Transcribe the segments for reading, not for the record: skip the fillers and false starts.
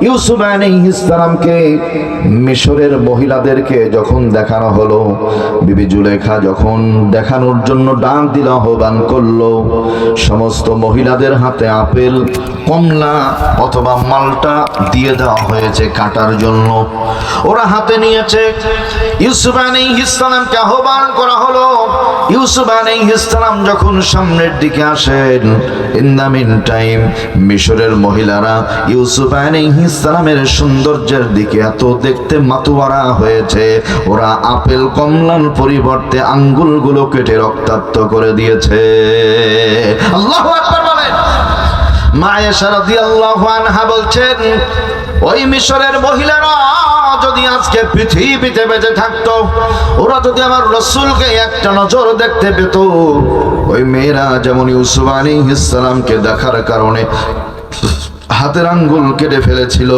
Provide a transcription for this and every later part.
ইউসুফ আলাইহিস সালামকে মিশরের মহিলাদেরকে যখন দেখানো হলো, বিবি জুলেখা যখন দেখানোর জন্য ডাক দিল, আহ্বান করলো, সমস্ত মহিলাদের হাতে আপেল, কমলা অথবা মালটা দিয়ে দেওয়া হয়েছে কাটার জন্য। ওরা হাতে নিয়েছে। ইউসুফ আলাইহিস সালামকে আহ্বান করা হলো। ইউসুফ আলাইহিস সালাম যখন সামনের দিকে আসেন, ইন দ্য মিন টাইম মিশরের মহিলারা ইউসুফ আলাইহিস সালামের সৌন্দর্যের দিকে এত দেখতে মাতোয়ারা হয়েছে, ওরা আপেল কমলার পরিবর্তে আঙ্গুলগুলো কেটে রক্তাক্ত করে দিয়েছে। আল্লাহু আকবার বলেন। মা আয়েশা রাদিয়াল্লাহু আনহা বলছেন, ওই মিশরের মহিলারা যদি আজকে পৃথিবীতে বেঁচে থাকতো, ওরা যদি আমার রাসূলকে একটা নজর দেখতে পেত, ওই মেয়েরা যেমন ইউসুফ আলাইহিস সালামকে দেখার কারণে হাতের আঙ্গুল কেটে ফেলেছিল,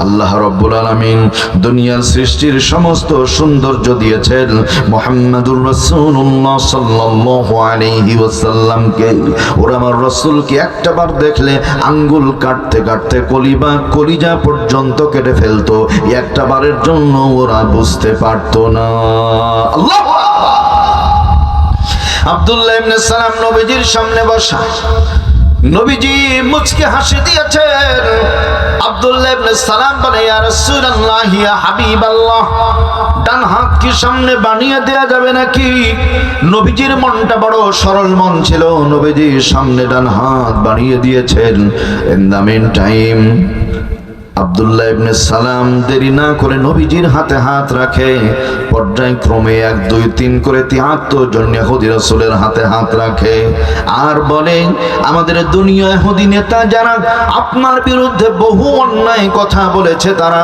আল্লাহ রাব্বুল আলামিন দুনিয়ার সৃষ্টির সমস্ত সৌন্দর্য দিয়েছেন মুহাম্মাদুর রাসূলুল্লাহ সাল্লাল্লাহু আলাইহি ওয়াসাল্লামকে। ওরা আমার রাসূলকে একটাবার দেখলে আঙ্গুল কাটতে কাটতে কলিজা পর্যন্ত কেটে ফেলতো, একটাবারের জন্য ওরা বুঝতে পারতো না। আল্লাহু আকবার। আব্দুল্লাহ ইবনে সালাম নবীজির সামনে বসা, নবীজি মুচকে হাসি দিয়েছেন। আব্দুল্লাহ ইবনে সালাম বলে, ইয়া রাসূলুল্লাহ, ইয়া হাবিবাল্লাহ, ডান হাত কি সামনে বানিয়ে দেয়া যাবে নাকি? নবীজির মনটা বড় সরল মন ছিল, নবীজি সামনে ডান হাত বানিয়ে দিয়েছেন। In the mean time Abdullah ibne Salam দেরি না করে নবীজির হাতে হাত রাখে। পর্যায়ক্রমে 1 2 3 করে 73 জন ইহুদি রাসূলের হাতে হাত রাখে আর বলে, আমাদের দুনিয়া ইহুদি নেতা যারা আপনার বিরুদ্ধে বহু অন্যায় কথা বলেছে, তারা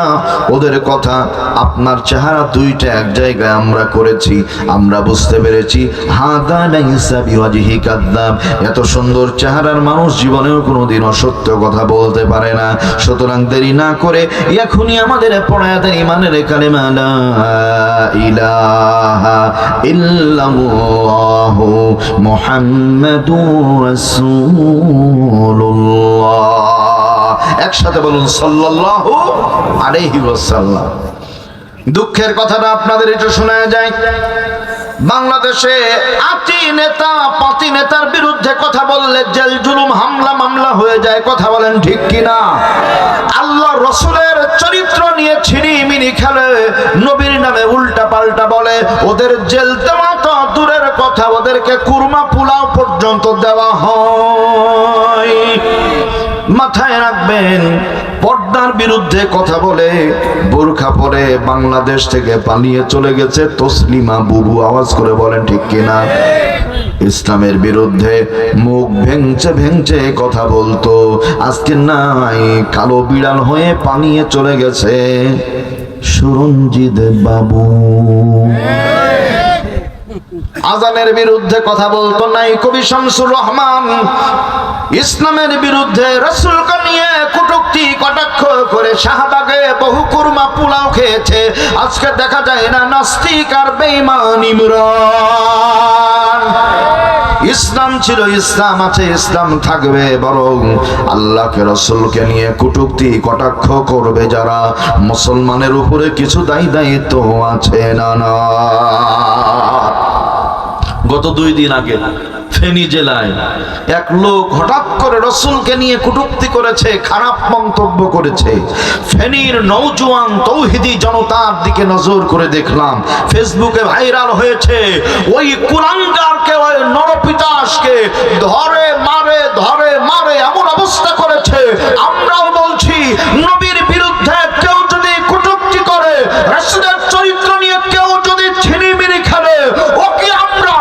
ওদের কথা আপনার চেহারা দুইটা এক জায়গায় আমরা করেছি, আমরা বুঝতে পেরেছি হাদা লাইসা বিওয়াজহি কাযাব, এত সুন্দর চেহারার মানুষ জীবনেও কোনোদিন অসত্য কথা বলতে পারে না। সুতরাং দেরি না করে এখনই আমাদের পড়ায়া দেন ইমানের কালেমা লা ইলাহা ইল্লাল্লাহু মুহাম্মাদুর রাসূলুল্লাহ। একসাথে বলুন সাল্লাল্লাহু আলাইহি ওয়াসাল্লাম। দুঃখের কথাটা আপনাদের একটু শোনা যায়, বাংলাদেশে আতি নেতা পাতি নেতার বিরুদ্ধে কথা বললে জেল জুলুম হামলা মামলা হয়ে যায়। কথা বলেন ঠিক কিনা? আল্লাহ রসুলের চরিত্র নিয়ে ছিনিমিনি খেলে, নবীর নামে উল্টা পাল্টা বলে, ওদের জেল দেওয়া তো দূরের কথা, ওদেরকে কুরমা পোলাও পর্যন্ত দেওয়া হয়। মাথায় রাখবেন, পর্দার বিরুদ্ধে কথা বলে বোরখা পরে বাংলাদেশ থেকে পালিয়ে চলে গেছে তসলিমা বুবু। আওয়াজ করে বলেন ঠিক কিনা? ইসলামের বিরুদ্ধে মুখ ভেঙচে ভেঙচে কথা বলতো, আজকে নাই কালো বিড়াল হয়ে পালিয়ে চলে গেছে সুরঞ্জিত বাবু। আজানের বিরুদ্ধে কথা বলতো নাই কবি শামসুর রহমান। ইসলামের বিরুদ্ধে রাসূলকে নিয়ে কটূক্তি কটাক্ষ করে শাহবাগে বহু কুরমা পোলাও খেয়েছে। আজকে দেখা যায় না নাস্তিক আর বেঈমান ইমরান। ইসলাম ছিল, ইসলাম আছে, ইসলাম থাকবে, বরং আল্লাহকে রাসূলকে নিয়ে কটূক্তি কটাক্ষ করবে যারা, মুসলমানের উপরে কিছু দায়িত্ব আছে না? না। গত 2 দিন আগে ফেনী জেলায় এক লোক হঠাৎ করে রাসূলকে নিয়ে কটূক্তি করেছে, খারাপ মন্তব্য করেছে। ফেনীর নওজোয়ান তৌহিদি জনতার দিকে নজর করে দেখলাম, ফেসবুকে ভাইরাল হয়েছে। ওই কুলাঙ্গারকে, ওই নরপিশাচকে ধরে মারে এমন অবস্থা করেছে। আমরাও বলছি, নবীর বিরুদ্ধে কেউ যদি কটূক্তি করে, রাসূলের চরিত্র নিয়ে কেউ যদি ছিনিমিনি খেলে, ওকে আমরা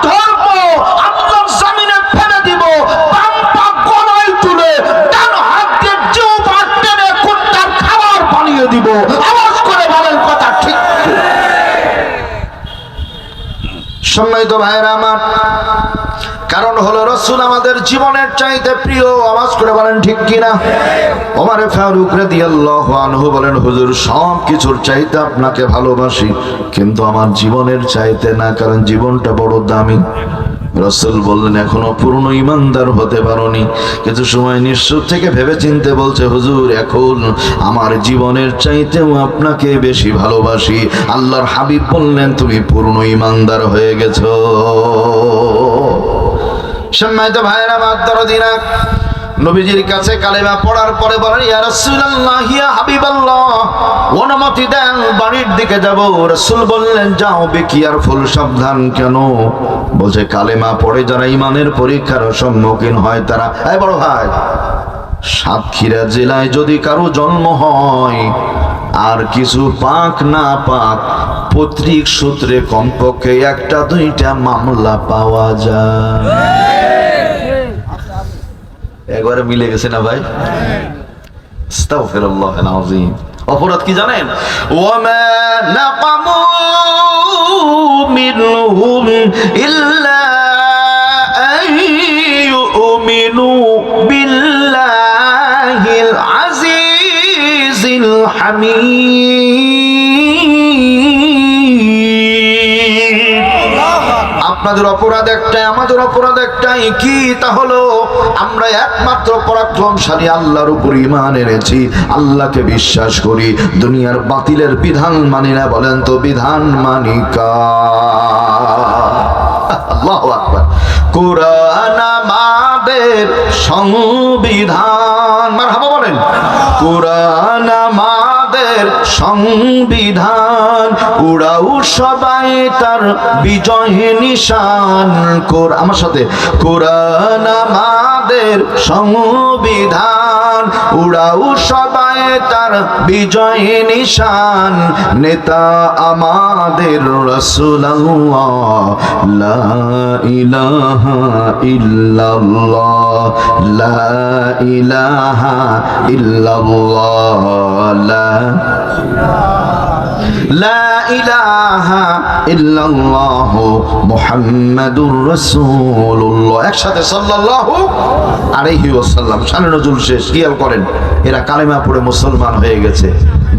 ধরবো, আল্লাহর জমিনে ফেলে দিব, বাম পা গলায় তুলে ডান হাত দিয়ে জিহ্বা টেনে কুত্তার খাবার বানিয়ে দিব। আওয়াজ করে বলেন কথা ঠিক? সম্মানিত ভাইরা আমার, কারণ হলো রাসূল আমাদের জীবনের চাইতে প্রিয়। আওয়াজ করে বলেন ঠিক কিনা? ওমর ফারুক রাদিয়াল্লাহু আনহু বলেন, হুজুর সব কিছুর চাইতে আপনাকে ভালোবাসি, কিন্তু আমার জীবনের চাইতে না, কারণ জীবনটা বড় দামি। রাসূল বললেন, এখনো পূর্ণ ইমানদার হতে পারোনি। কিছু সময় নিঃশ্বাস থেকে ভেবে চিনতে বলছে, হুজুর এখন আমার জীবনের চাইতেও আপনাকে বেশি ভালোবাসি। আল্লাহর হাবিব বললেন, তুমি পূর্ণ ইমানদার হয়ে গেছো। সম্মানিত ভাইরা আমার দরদিরা, নবীজির কাছে কালেমা পড়ার পরে বলেন, ইয়া রাসূলুল্লাহ, ইয়া হাবিবাল্লাহ, অনুমতি দেন বাড়ির দিকে যাব। রাসূল বললেন, যাও, বি কেয়ারফুল, সাবধান। কেন? বলছে, কালেমা পড়ে যারা ইমানের পরীক্ষার সম্মুখীন হয় তারা, এই বড় ভাই, সাতক্ষীরা জেলায় যদি কারো জন্ম হয় আর কিছু পাক না পাক, পৈতৃক সূত্রে কমপক্ষে একটা দুইটা মামলা পাওয়া যায়। একবারে মিলে গেছে না ভাই? আস্তাগফিরুল্লাহিল আযীম। অপরাধ কি জানেন? ওয়ামা নাকামু মিনহুম ইল্লা আন ইউমিনু বিল্লাহিল আজিজিল হামিদ। আপনাদের অপরাধ একটাই, আমাদের অপরাধ একটাই। কি? তা হলো আমরা একমাত্র পরাক্রমশালী আল্লাহর উপর ঈমান এনেছি, আল্লাহকে বিশ্বাস করি, দুনিয়ার বাতিলের বিধান মানি না। বলেন তো বিধান মানি কার? আল্লাহু আকবার। কুরআন আমাদের সংবিধান, মারহাবা বলেন। কুরআন আমাদের সংবিধান, উড়াও সবাই তার বিজয় নিশান। আমার সাথে, কুরআন আমাদের সংবিধান, উড়াও সবাই তার বিজয় নিশান। নেতা আমাদের রাসূলুল্লাহ, লা ইলাহা ইল্লাল্লাহ, লা ইলাহা ইল্লাল্লাহ, লা ইলাহা ইল্লাল্লাহ মুহাম্মাদুর রাসূলুল্লাহ। একসাথে সাল্লাল্লাহু আলাইহি ওয়াসাল্লাম। শানে নজুল শেষ। খেয়াল করেন, এরা কালেমা পড়ে মুসলমান হয়ে গেছে,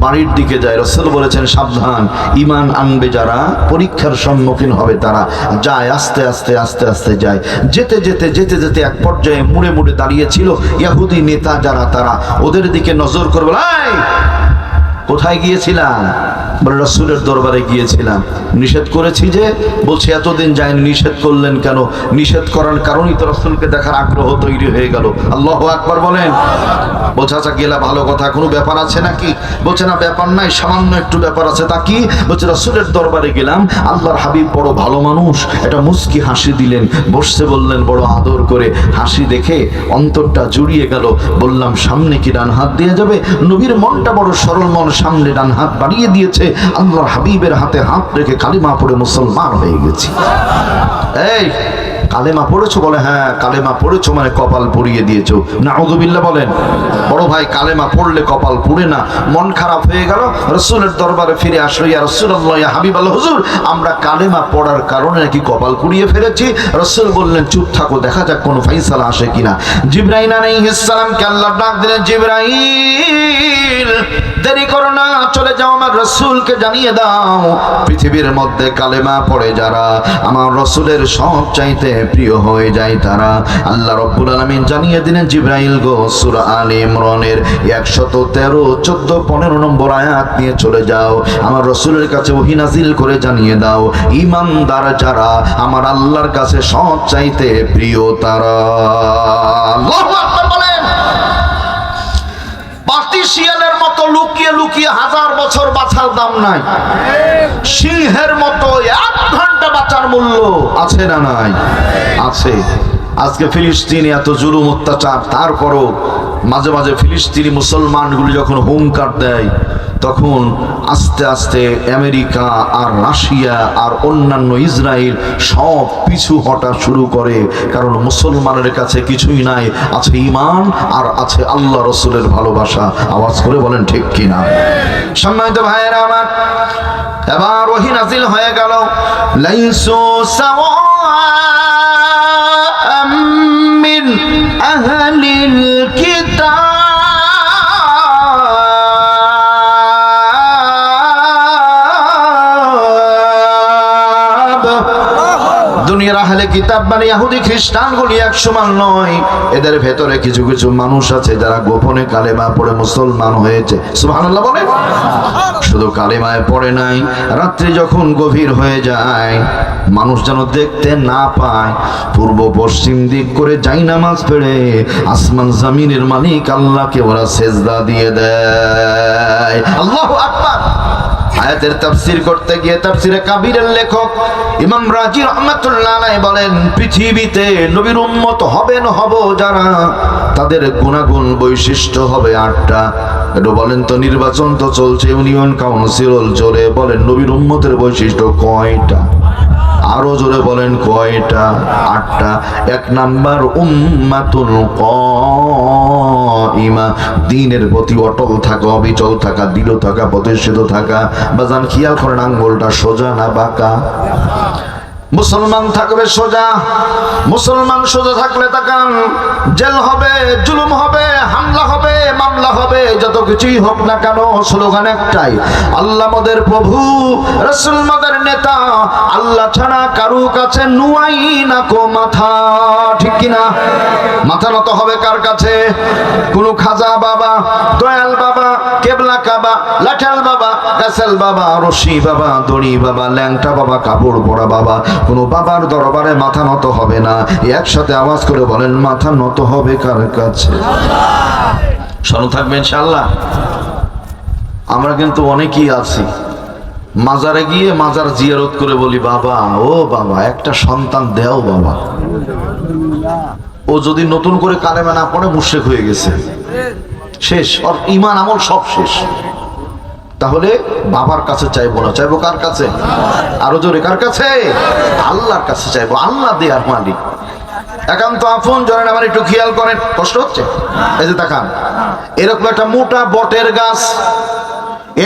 বাড়ির দিকে যায়। রাসূল বলেছেন, সাবধান, ঈমান আনবে যারা, পরীক্ষার সম্মুখীন হবে তারা। যায়, আস্তে আস্তে আস্তে আস্তে যায়। যেতে যেতে যেতে যেতে এক পর্যায়ে মুড়ে মুড়ে দাঁড়িয়েছিল ইহুদি নেতা যারা, তারা ওদের দিকে নজর করবে, কোথায় গিয়েছিলাম? বলে, রাসূলের দরবারে গিয়েছিলাম। নিষেধ করেছি যে? বলছে, এতদিন যায়নি, নিষেধ করলেন কেন? নিষেধ করার কারণেই তো রাসূলকে দেখার আগ্রহ তৈরি হয়ে গেল। আল্লাহু আকবার বলেন। বলছে, আচ্ছা গেলা ভালো কথা, কোনো ব্যাপার আছে নাকি? বলছে, না ব্যাপার নাই, সামান্য একটু ব্যাপার আছে। তা কি? বলছে, রাসূলের দরবারে গেলাম, আল্লাহর হাবিব বড় ভালো মানুষ, এটা মুস্কি হাসি দিলেন, বসতে বললেন বড় আদর করে। হাসি দেখে অন্তরটা জুড়িয়ে গেল। বললাম, সামনে কি ডান হাত দিয়ে যাবে? নবীর মনটা বড় সরল মন, সামনে ডান হাত বাড়িয়ে দিয়েছে। আল্লাহর হাবিবের হাতে হাত রেখে কালিমা পড়ে মুসলমান হয়ে গেছি। এই কালেমা পড়েছো? বলে, হ্যাঁ কালেমা পড়েছো মানে কপাল পুড়িয়ে দিয়েছো। নাউযুবিল্লাহ বলেন। বড় ভাই, কালেমা পড়লে কপাল পুড়ে না। মন খারাপ হয়ে গেল, রাসূলের দরবারে ফিরে আসলো, ইয়া রাসূলুল্লাহ, ইয়া হাবিবাল্লাহ, হুজুর আমরা কালেমা পড়ার কারণে নাকি কপাল পুড়িয়ে ফেলেছি। রাসূল বললেন, চুপ থাকো, দেখা যাক কোনো ফাইসালা আসে কিনা। জিবরাইল আলাইহিস সালামকে আল্লাহ ডাক দিলেন, জিবরাইল দেরি করো না, চলে যাও, আমার রাসূলকে জানিয়ে দাও, পৃথিবীর মধ্যে কালেমা পড়ে যারা আমার রাসূলের সব চাইতে প্রিয় হয়ে যায় তারা। আল্লাহ রাব্বুল আলামিন জানিয়ে দিলেন, জিবরাইল গো, সূরা আলে ইমরানের 113, 14, 15 নম্বর আয়াত নিয়ে চলে যাও, আমার রাসূলের কাছে ওহী নাজিল করে জানিয়ে দাও, ঈমানদার যারা আমার আল্লাহর কাছে সব চাইতে প্রিয় তারা। আল্লাহু আকবার বলেন। বাতি শিয়ালের মতো লুকিয়ে লুকিয়ে 1000 বছর বাঁচার দাম নাই, সিংহের মতো 1 ঘন্টা বাঁচার মূল্য আছে না নাই? আছে। আজকে ফিলিস্তিনে এত জুলুম অত্যাচার, তারপরও মাঝে মাঝে ফিলিস্তিনি মুসলমানগুলি যখন হুঙ্কার দেয়, তখন আস্তে আস্তে আমেরিকা আর রাশিয়া আর অন্যান্য ইসরায়েল সব পিছু হটা শুরু করে। কারণ মুসলমানের কাছে কিছুই নাই, আছে ঈমান আর আছে আল্লাহ রাসূলের ভালোবাসা। আওয়াজ করে বলেন ঠিক কিনা? সম্মানিত ভাইয়েরা আমার, এবার ওহী নাজিল হয়ে গেল, লাইসু সাওয়া মিন আহলিল কিতাব দুনিয়ার আহলে কিতাব মানে ইহুদি খ্রিস্টানগুলি এক সমান নয়। এদের ভেতরে কিছু কিছু মানুষ আছে যারা গোপনে কালেমা পড়ে মুসলমান হয়েছে। সুবহানাল্লাহ বলে। শুধু কালেমায় পড়ে নাই, রাত্রি যখন গভীর হয়ে যায়, মানুষ যেন দেখতে না পায়, পূর্ব পশ্চিম দিক করে জায়নামাজ পড়ে আসমান জমিনের মালিক আল্লাহকে ওরা সেজদা দিয়ে দেয়। আল্লাহু আকবার। আয়াতের তাফসীর করতে গিয়ে তাফসীরে কাবীরের লেখক ইমাম রাজি রাহমাতুল্লাহ আলাইহি বলেন, পৃথিবীতে নবীর উম্মত হবেন হব যারা, তাদের গুণাগুণ বৈশিষ্ট্য হবে 8টা। একটু বলেন তো, নির্বাচন তো চলছে, ইউনিয়ন কাউন্সিল চলে, বলেন নবীর উম্মতের বৈশিষ্ট্য কয়টা? আরো জোরে বলেন কয়টা? 8টা। 1 নাম্বার উম্মাতুল কাইমা, দ্বীনের প্রতি অটল থাকা, অবিচল থাকা, দৃঢ় থাকা, প্রতিষ্ঠিত থাকা। বাজান খেয়াল করেন, আঙ্গুলটা সোজা না বাঁকা? মুসলমান থাকবে সোজা। মুসলমান সোজা থাকলে তাকান, জেল হবে, জুলুম হবে, হামলা হবে, মামলা হবে, যত কিছুই হোক না কেন, স্লোগান একটাই, আল্লাহ মোদের প্রভু, রাসূল মোদের নেতা, আল্লাহ ছাড়া কারো কাছে নুয়াই না কো মাথা। ঠিক কিনা? মাথা নত হবে কার কাছে? কোন খাজা বাবা, দয়াল বাবা, কেবলা কাবা, লাঠাল বাবা, গাছেল বাবা, রশি বাবা, দড়ি বাবা, ল্যাংটা বাবা, কাপড় পরা বাবা, কোন বাবার দরবারে মাথা নত হবে না। একসাথে আওয়াজ করে বলেন, মাথা নত হবে কার কাছে? স্মরণ থাকবে ইনশাআল্লাহ। আমরা কিন্তু অনেকেই আছি মাজারে গিয়ে মাজার জিয়ারত করে বলি, বাবা ও বাবা একটা সন্তান দেও বাবা। ও যদি নতুন করে কালেমা না পড়ে মুশরিক হয়ে গেছে, শেষ, ওর ঈমান আমল সব শেষ। তাহলে বাবার কাছে চাইবো না, চাইবো কার কাছে? আরো জোরে, কার কাছে? আল্লাহর কাছে চাইবো। আল্লাহ দেয়ার মালিক, একান্ত আপন জনের। আমার একটু খেয়াল করেন, কষ্ট হচ্ছে? এই যে তাকান, এরকম একটা মোটা বটের গাছ,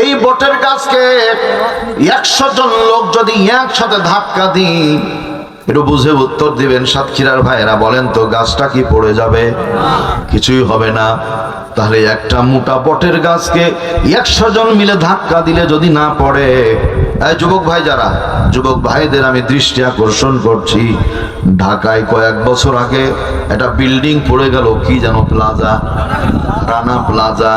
এই বটের গাছকে 100 জন লোক যদি একসাথে ধাক্কা দিই, একটু বুঝে উত্তর দিবেন সাতক্ষীরার ভাইয়েরা, বলেন তো গাছটা কি পড়ে যাবে? কিছুই হবে না। তাহলে একটা মোটা বটের গাছকে 100 জন মিলে ধাক্কা দিলে যদি না পড়ে, এই যুবক ভাই, যারা যুবক ভাইদের আমি দৃষ্টি আকর্ষণ করছি, ঢাকায় কয়েক বছর আগে একটা বিল্ডিং পড়ে গেল, কি যেন plaza, Rana plaza.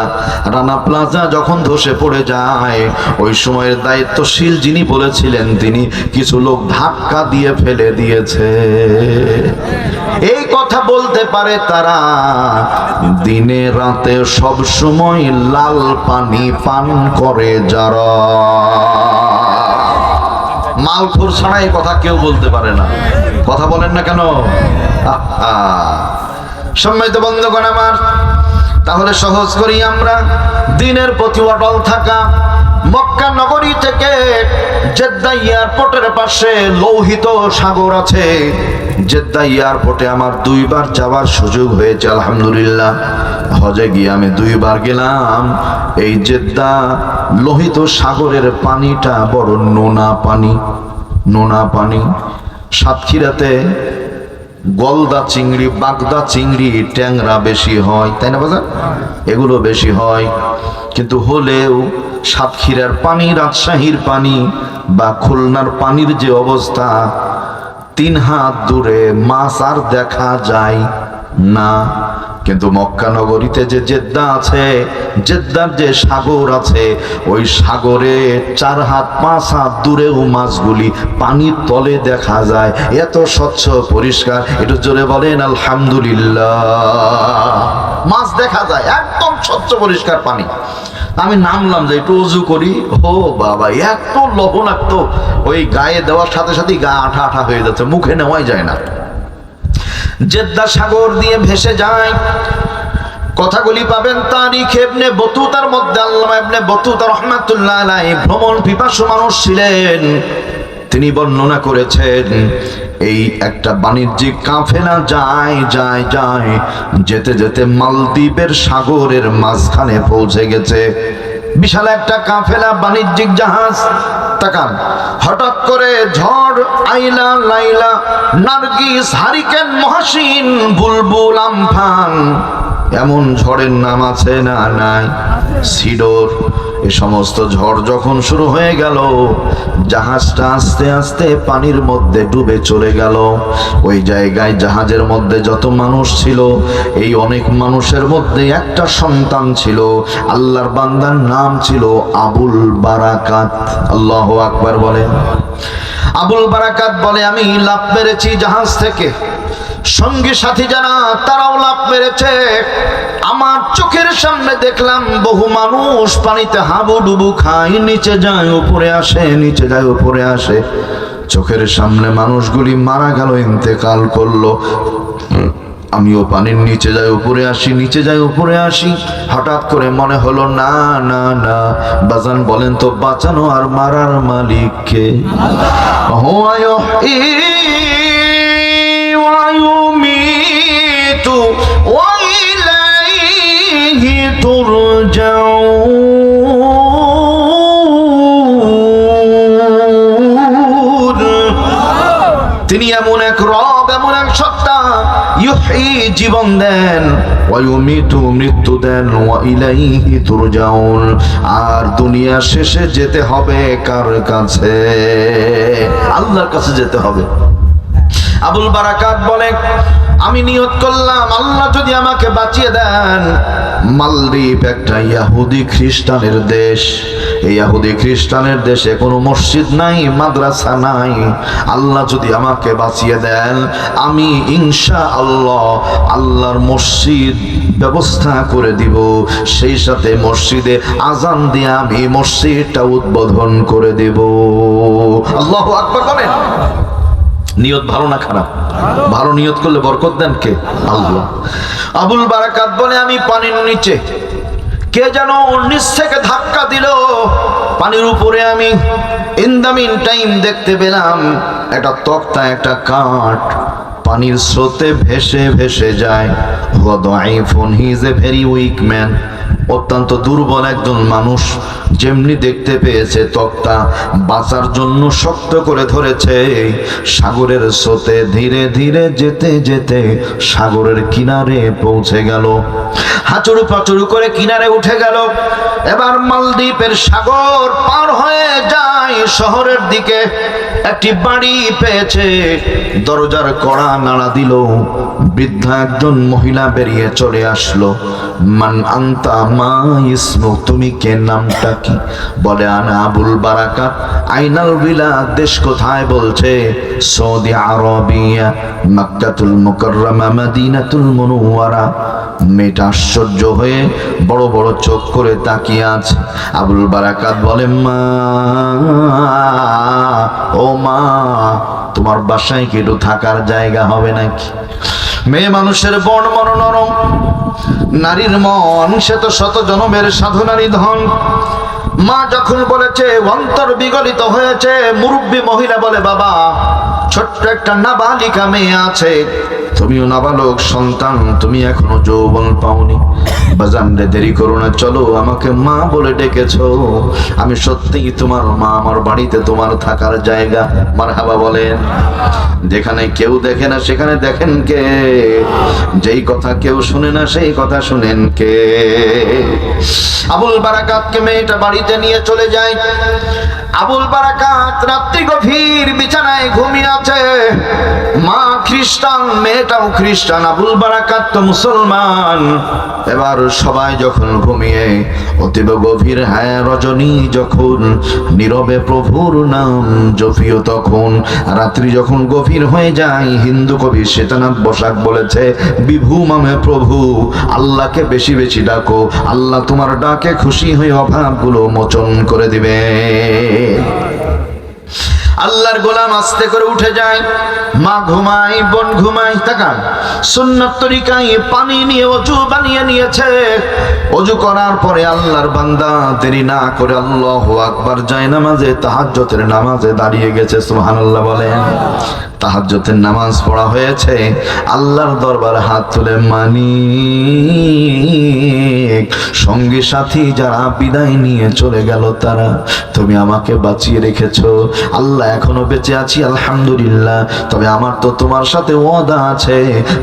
Rana plaza যখন ধসে পড়ে যায়, ওই সময়ের দায়িত্বশীল যিনি বলেছিলেন, তিনি কিছু লোক ধাক্কা দিয়ে ফেলে দিয়েছে। এই কথা বলতে পারে তারা দিনে রাতে সব সময় লাল পানি পান করে যারা। মালখোর ছাড়া এই কথা কেউ বলতে পারে না। কথা বলেন না কেন? সম্মানিত বন্ধুগণ আমার, তাহলে সহজ করি আমরা, দ্বীনের প্রতি অটল থাকা। মক্কা নগরী থেকে জেদ্দা এয়ারপোর্টের পাশে লোহিত সাগর আছে। জেদ্দা এয়ারপোর্টে আমার 2 বার যাওয়ার সুযোগ হয়েছে, আলহামদুলিল্লাহ। হজে গিয়ে আমি 2 বার গেলাম। এই জেদ্দা লোহিত সাগরের পানিটা বড় নোনা পানি, নোনা পানি। সাতক্ষীরাতে গলদা চিংড়ি, বাগদা চিংড়ি, ট্যাংরা বেশি হয়, তাই না বাজার? এগুলো বেশি হয়, কিন্তু হলেও সাতক্ষীরার পানি, রাজশাহীর পানি বা খুলনার পানির যে অবস্থা, 3 হাত দূরে মাছ আর দেখা যায় না। কিন্তু মক্কা নগরীতে যে জেদ্দা আছে, জেদ্দার যে সাগর আছে, ওই সাগরে 4 হাত 5 হাত দূরেও মাছগুলি পানির তলে দেখা যায়। এত স্বচ্ছ পরিষ্কার, একটু জোরে বলেন আলহামদুলিল্লাহ। মাছ দেখা যায়, একদম স্বচ্ছ পরিষ্কার পানি। আমি নামলাম যে একটু উজু করি, ও বাবা এত লবণাক্ত, ওই গায়ে দেওয়ার সাথে সাথে গা আঠা আঠা হয়ে যাচ্ছে, মুখে নেওয়াই যায় না। জেদ্দা সাগর দিয়ে ভেসে যায়। কথাগুলি পাবেন তারিখ ইবনে বতুতার মধ্যে। আল্লামা ইবনে বতুতা রাহমাতুল্লাহ আলাইহি ভ্রমণ পিপাসু মানুষ ছিলেন। তিনি বর্ণনা করেছেন, এই একটা বাণিজ্যিক কাফেলা যায় যায় যায়, যেতে যেতে মালদ্বীপের সাগরের মাঝখানে পৌঁছে গেছে। বিশাল একটা কাফেলা, বাণিজ্যিক জাহাজ, তাকান, হঠাৎ করে ঝড়, আইলা লাইলা, নার্গিস, হারিকেন, মহাসিন, বুলবুল, আমফান, এমন ঝড়ের নাম আছে না? নাই। সিডর, এ সমস্ত ঝড় যখন শুরু হয়ে গেল, জাহাজটা আস্তে আস্তে পানির মধ্যে ডুবে চলে গেল। ওই জায়গায় জাহাজের মধ্যে যত মানুষ ছিল, এই অনেক মানুষের মধ্যে একটা সন্তান ছিল, আল্লাহর বান্দার নাম ছিল আবুল বারাকাত। আল্লাহু আকবার বলেন। আবুল বারাকাত বলে, আমি লাফ মেরেছি জাহাজ থেকে, সঙ্গী সাথী যারা তারাও লাফ মেরেছে। আমার চোখের সামনে দেখলাম বহু মানুষ পানিতে হাবুডুবু খায়, নিচে যায় উপরে আসে, নিচে যায় উপরে আসে। চোখের সামনে মানুষগুলি মারা গেল, ইন্তেকাল করলো। আমিও পানির নিচে যাই উপরে আসি, নিচে যাই উপরে আসি। হঠাৎ করে মনে হলো, না না না, বাজান বলেন তো, বাঁচানো আর মারার মালিক কে? ওয়ায়ুমিতু ওয়া ইলাইহি তুরজাউন। তিনি এমন এক রব, এমন এক সত্তা, ইউহয়ী জীবন দেন, ওয়ায়ুমিতু মৃত্যু দেন, ওয়া ইলাইহি তুরজাউন। আর দুনিয়া শেষে যেতে হবে কার কাছে? আল্লাহর কাছে যেতে হবে। আবুল বারাকাত বলে, আমি নিয়ত করলাম আল্লাহ যদি আমাকে বাঁচিয়ে দেন, মালদ্বীপ একটা ইহুদি খ্রিস্টানের দেশ, এই ইহুদি খ্রিস্টানের দেশে কোনো মসজিদ নাই, মাদ্রাসা নাই। আল্লাহ যদি আমাকে বাঁচিয়ে দেন, আমি ইনশাআল্লাহ আল্লাহর মসজিদ ব্যবস্থা করে দিব, সেই সাথে মসজিদে আজান দিয়ে আমি মসজিদটা উদ্বোধন করে দেব। আল্লাহু আকবার বলেন। নিয়ত ভালো না খারাপ? ভালো নিয়ত করলে বরকত দেন কে? আল্লাহ। আবুল বারাকাত বলে, আমি পানির নিচে, কে যেন নিচ থেকে ধাক্কা দিল, পানির উপরে আমি ইন দ্য মিন টাইম দেখতে পেলাম একটা তক্তা, একটা কাঠ পানির স্রোতে ভেসে ভেসে যায়। He is a very weak man, অত্যন্ত দুর্বল একজন মানুষ। যেমনি দেখতে পেয়েছে তক্তা, বাঁচার জন্য শক্ত করে ধরেছে। সাগরের স্রোতে ধীরে ধীরে যেতে যেতে সাগরের কিনারে পৌঁছে গেল, হাঁচুড়ু পাচুড়ু করে কিনারে উঠে গেল। এবার মালদ্বীপের সাগর পার হয়ে যায় শহরের দিকে। একটি বাড়ি পেয়েছে, দরজার কড়া নাড়া দিল। বৃদ্ধা একজন মহিলা বেরিয়ে চলে আসলো। মান আনতা, মা ইসমুক, তুমি কে, নামটা কি? বলে, আনা আবুল বারাকাত। আইনাল বিলাদ, দেশ কোথায়? বলছে সৌদি আরবিয়া, মক্কাতুল মুকাররমা, মদিনাতুল মুনাওয়ারা। মেয়েটা আশ্চর্য হয়ে বড় বড় চোখ করে তাকিয়ে আছে। আবুল বারাকাত বলে, মা, ও মা, তোমার বাসায় কি একটু থাকার জায়গা হবে নাকি? মেয়ে মানুষের বন মন নরম, নারীর মন সে তো শত জনমের সাধনারই ধন। মা যখন বলেছে, অন্তর বিগলিত হয়েছে। মুরব্বী মহিলা বলে, বাবা, ছোট্ট একটা নাবালিকা মেয়ে আছে, তুমিও নাবালক সন্তান, তুমি এখনো যৌবন পাওনি। বাজান রে, দেরি করো না, চলো, আমাকে মা বলে ডেকেছো, আমি সত্যিই তোমার মা, আমার বাড়িতে তোমার থাকার জায়গা। মারহাবা বলেন। যেখানে কেউ দেখে না সেখানে দেখেন কে? যেই কথা কেউ শুনে না সেই কথা শুনেন কে? আবুল বারাকাতকে মেয়েটা বাড়িতে নিয়ে চলে যায়। আবুল বারাকাত রাত্রি গভীর বিছানায় ঘুমিয়ে আছে। মা খ্রিস্টান, মেয়েটাও খ্রিস্টান, আবুল বারাকাত তো মুসলমান। এবার সবাই যখন ঘুমিয়ে, অতীব গভীর রজনী যখন নীরবে প্রভুর নাম জপিও, তখন রাত্রি যখন গভীর হয়ে যায়, হিন্দু কবি শ্বেতানাথ বসাক বলেছে, বিভু মামে প্রভু, আল্লাহকে বেশি বেশি ডাকো, আল্লাহ তোমার ডাকে খুশি হয়ে অভাবগুলো মোচন করে দিবে। আল্লাহর গোলাম আস্তে করে উঠে যায়, মা ঘুমায়, বোন ঘুমায়। তাকান, সুন্নাত তরিকায় পানি নিয়ে অজু বানিয়ে নিয়েছে। অজু করার পরে আল্লাহর বান্দা দেরি না করে আল্লাহু আকবার যায় নামাজে, তাহাজ্জুদের নামাজে দাঁড়িয়ে গেছে। সুবহানাল্লাহ বলেন। তাহাজ্জুদের নামাজ পড়া হয়েছে, আল্লাহর দরবারে হাত তুলে মালিক, সঙ্গী সাথী যারা বিদায় নিয়ে চলে গেল তারা, তুমি আমাকে বাঁচিয়ে রেখেছো আল্লাহ, এখনো বেঁচে আছি আলহামদুলিল্লাহ। তবে আমার তো তোমার সাথে ওয়াদা আছে,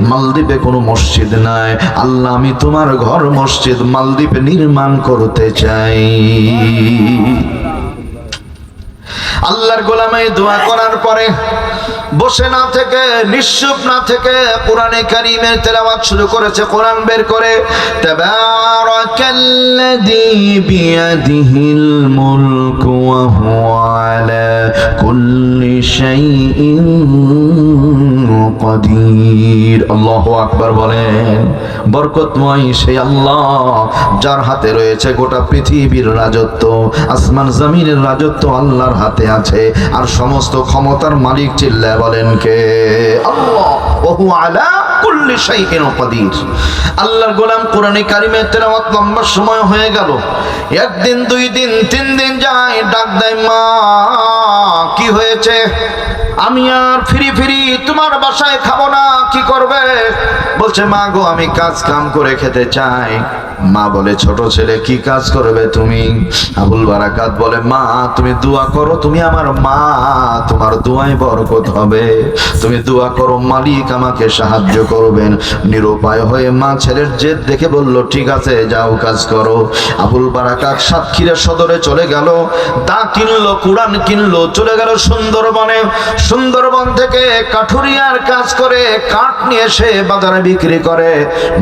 মালদ্বীপে কোনো মসজিদ নাই আল্লাহ, আমি তোমার ঘর মসজিদ মালদ্বীপে নির্মাণ করতে চাই। আল্লাহর গোলামে দোয়া করার পরে বসে না থেকে, নিঃসুপ না থেকে কোরআনে কারীমের তেলাওয়াত শুরু করেছে। কোরআন বের করে, তাবারাকাল্লাযী বিয়াদিহিল মুলকু ওয়া হুয়া আলা কুল্লি শাইইন কাদির। আল্লাহু আকবার বলেন। বরকতময় সেই আল্লাহ যার হাতে রয়েছে গোটা পৃথিবীর রাজত্ব, আসমান জমিনের রাজত্ব আল্লাহর হাতে আছে। আর সমস্ত ক্ষমতার মালিক চিল্লায় বলেন কে? আল্লাহ। ওহু আলা কুল্লি শাইইন কাদির। আল্লাহর গোলাম কোরআনে কারীমের তেলাওয়াত লম্বা সময় হয়ে গেল। একদিন, দুই দিন, তিন দিন যায়, ডাক দেয়, মা কি হয়েছে? আমি আর ফিরি ফিরি তোমার বাসায় খাবো না, কি করবে? বলছে, মা গো আমি কাজ কাম করে খেতে চাই। মা বলে, ছোট ছেলে কি কাজ করবে তুমি? আবুল বারাকাত বলে, মা তুমি দোয়া করো, তুমি আমার মা, তোমার দোয়ায় বরকত হবে। তুমি দোয়া করো, মালিক আমাকে সাহায্য করবেন। নিরুপায় হয়ে মা ছেলের জেদ দেখে বলল, ঠিক আছে যাও কাজ করো। আবুল বারাকাত সাতক্ষীরা সদরে চলে গেল, দা কিনলো, কুরআন কিনলো, চলে গেল সুন্দরবনে। সুন্দরবন থেকে কাঠুরিয়ার কাজ করে কাঠ নিয়ে এসে বাজারে বিক্রি করে,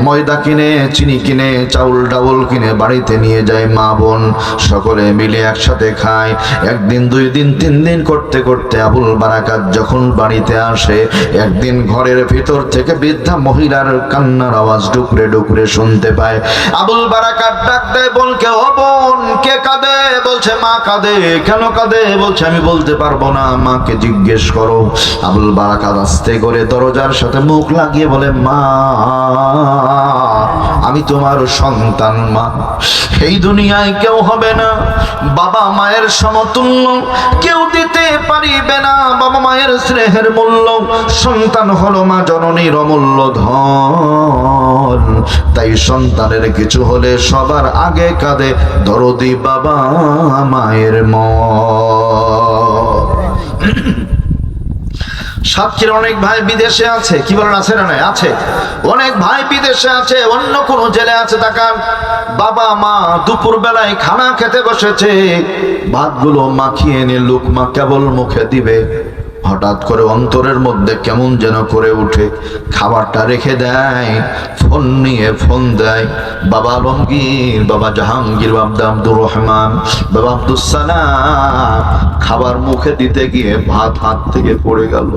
ময়দা কিনে, চিনি কিনে, চাউল ডাউল কিনে বাড়িতে নিয়ে যায়। মা বোন সকলে মিলে একসাথে খায়। একদিন, দুই দিন, তিন দিন করতে করতে আবুল বারাকাত যখন বাড়িতে আসে, একদিন ঘরের ভিতর থেকে বৃদ্ধা মহিলার কান্নার আওয়াজ ডুকরে ডুকরে শুনতে পায়। আবুল বারাকাত ডাক দেয় বোনকে, ও বোন কে কাঁদে? বলছে, মা কাঁদে। কেন কাঁদে? বলছে, আমি বলতে পারবো না, মাকে জিজ্ঞেস করো। আবুল বারাকাত আস্তে করে দরজার সাথে মুখ লাগিয়ে বলে, মা আমি তোমার সন্তান, মা এই দুনিয়ায় কেউ হবে না বাবা মায়ের সমতুল্য, কেউ দিতে পারিবে না বাবা মায়ের স্নেহের মূল্য। সন্তান হলো মা জননীর অমূল্য ধন, তাই সন্তানের কিছু হলে সবার আগে কাঁদে দরদি বাবা মায়ের সাতক্ষীর অনেক ভাই বিদেশে আছে, কি বলেন আছে না? নাই আছে, অনেক ভাই বিদেশে আছে, অন্য কোন জেলে আছে। তাকান, বাবা মা দুপুর বেলায় খানা খেতে বসেছে, ভাতগুলো মাখিয়ে এনে লুকমা কেবল মুখে দিবে, হঠাৎ করে অন্তরের মধ্যে কেমন যেন করে উঠে, খাবারটা রেখে দেয়, ফোন নিয়ে ফোন দেয়, বাবা আলমগীর, বাবা জাহাঙ্গীর, বাবা আব্দুর রহমান, বাবা আব্দুস সালাম। খাবার মুখে দিতে গিয়ে ভাত হাত থেকে পড়ে গেল।